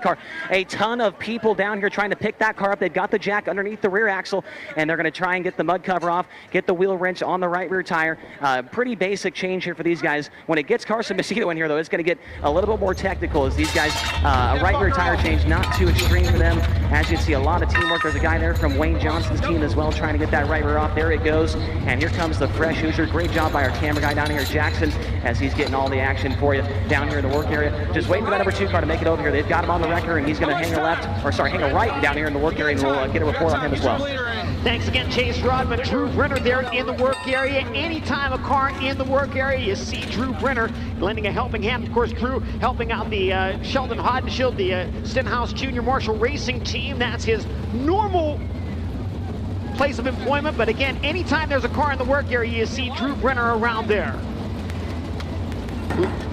car. A ton of people down here trying to pick that car up. They've got the jack underneath the rear axle, and they're going to try and get the mud cover off, get the wheel wrench on the right rear tire. Pretty basic change here for these guys. When it gets Carson Macedo in here, though, it's going to get a little bit more technical as these guys, a right rear tire change, not too extreme for them. As you can see, a lot of teamwork. There's a guy there from Wayne Johnson's team as well trying to get that right rear off. There it goes. And here comes the fresh Hoosier. Great job by our camera guy down here, Jackson, as he's getting all the action for you down here in the work area. Just waiting for that number 2 car to make it over here. They've got him on the wrecker, and he's going to hang a right down here in the work area, and we'll get a report on him as well. Thanks again, Chase Rodman. Drew Brenner there in the work area. Anytime a car in the work area, you see Drew Brenner lending a helping hand. Of course, Drew helping out the Sheldon Hodenshield, the Stenhouse Junior Marshall Racing team. That's his normal place of employment. But again, anytime there's a car in the work area, you see Drew Brenner around there.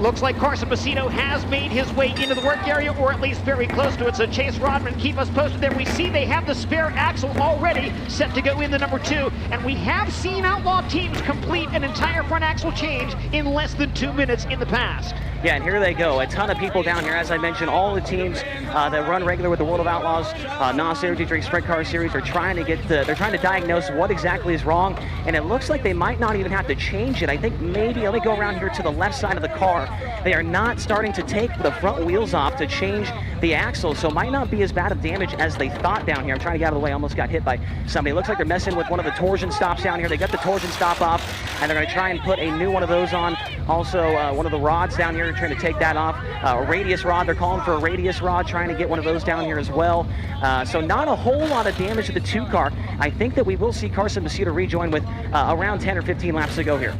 Looks like Carson Macedo has made his way into the work area, or at least very close to it. So Chase Rodman, keep us posted there. We see they have the spare axle already set to go in the number 2, and we have seen Outlaw teams complete an entire front axle change in less than 2 minutes in the past. Yeah, and here they go. A ton of people down here. As I mentioned, all the teams that run regular with the World of Outlaws, NOS Energy Drink Sprint Car Series, are trying to they're trying to diagnose what exactly is wrong, and it looks like they might not even have to change it. I think maybe, let me go around here to the left side of the car. They are not starting to take the front wheels off to change the axle, so it might not be as bad of damage as they thought down here. I'm trying to get out of the way. Almost got hit by somebody. It looks like they're messing with one of the torsion stops down here. They got the torsion stop off, and they're going to try and put a new one of those on. Also, one of the rods down here, trying to take that off. A radius rod, they're calling for a radius rod, trying to get one of those down here as well. So not a whole lot of damage to the 2 car. I think that we will see Carson Macedo rejoin with around 10 or 15 laps to go here.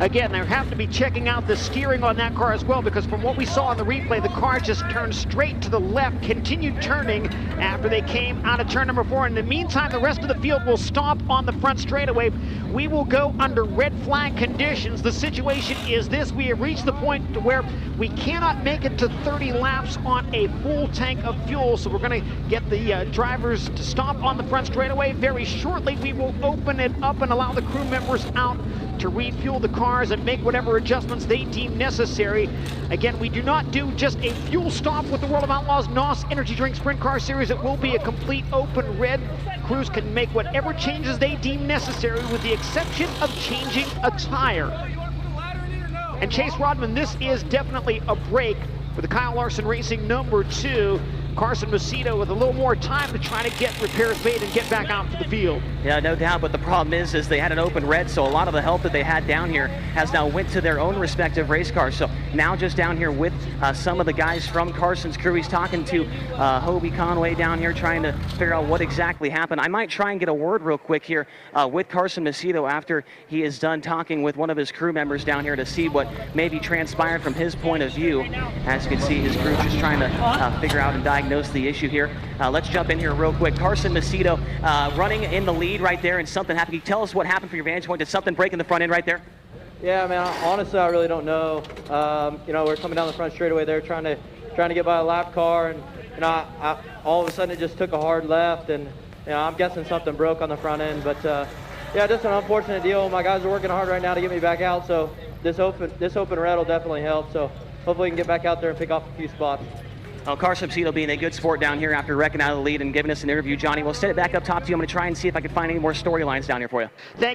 Again, they have to be checking out the steering on that car as well, because from what we saw on the replay, the car just turned straight to the left, continued turning after they came out of turn number 4. In the meantime, the rest of the field will stop on the front straightaway. We will go under red flag conditions. The situation is this: we have reached the point to where we cannot make it to 30 laps on a full tank of fuel, so we're going to get the drivers to stop on the front straightaway. Very shortly, we will open it up and allow the crew members out to refuel the cars and make whatever adjustments they deem necessary. Again, we do not do just a fuel stop with the World of Outlaws NOS Energy Drink Sprint Car Series. It will be a complete open red. Crews can make whatever changes they deem necessary, with the exception of changing a tire. And Chase Rodman, this is definitely a break for the Kyle Larson Racing number 2. Carson Macedo with a little more time to try to get repairs made and get back out to the field. Yeah, no doubt, but the problem is they had an open red, so a lot of the help that they had down here has now went to their own respective race cars. So now just down here with some of the guys from Carson's crew. He's talking to Hobie Conway down here, trying to figure out what exactly happened. I might try and get a word real quick here with Carson Macedo after he is done talking with one of his crew members down here to see what maybe transpired from his point of view. As you can see, his crew just trying to figure out and diagnose the issue here. Let's jump in here real quick. Carson Macedo running in the lead right there, and something happened. Can you tell us what happened from your vantage point? Did something break in the front end right there? Yeah, man, honestly, I really don't know. You know, we're coming down the front straightaway there trying to get by a lap car, and you know, I all of a sudden it just took a hard left, and you know, I'm guessing something broke on the front end. But yeah, just an unfortunate deal. My guys are working hard right now to get me back out, so this open red will definitely help. So hopefully we can get back out there and pick off a few spots. Well, Carson Macedo being a good sport down here after wrecking out of the lead and giving us an interview. Johnny, we'll set it back up top to you. I'm going to try and see if I can find any more storylines down here for you. Thank you.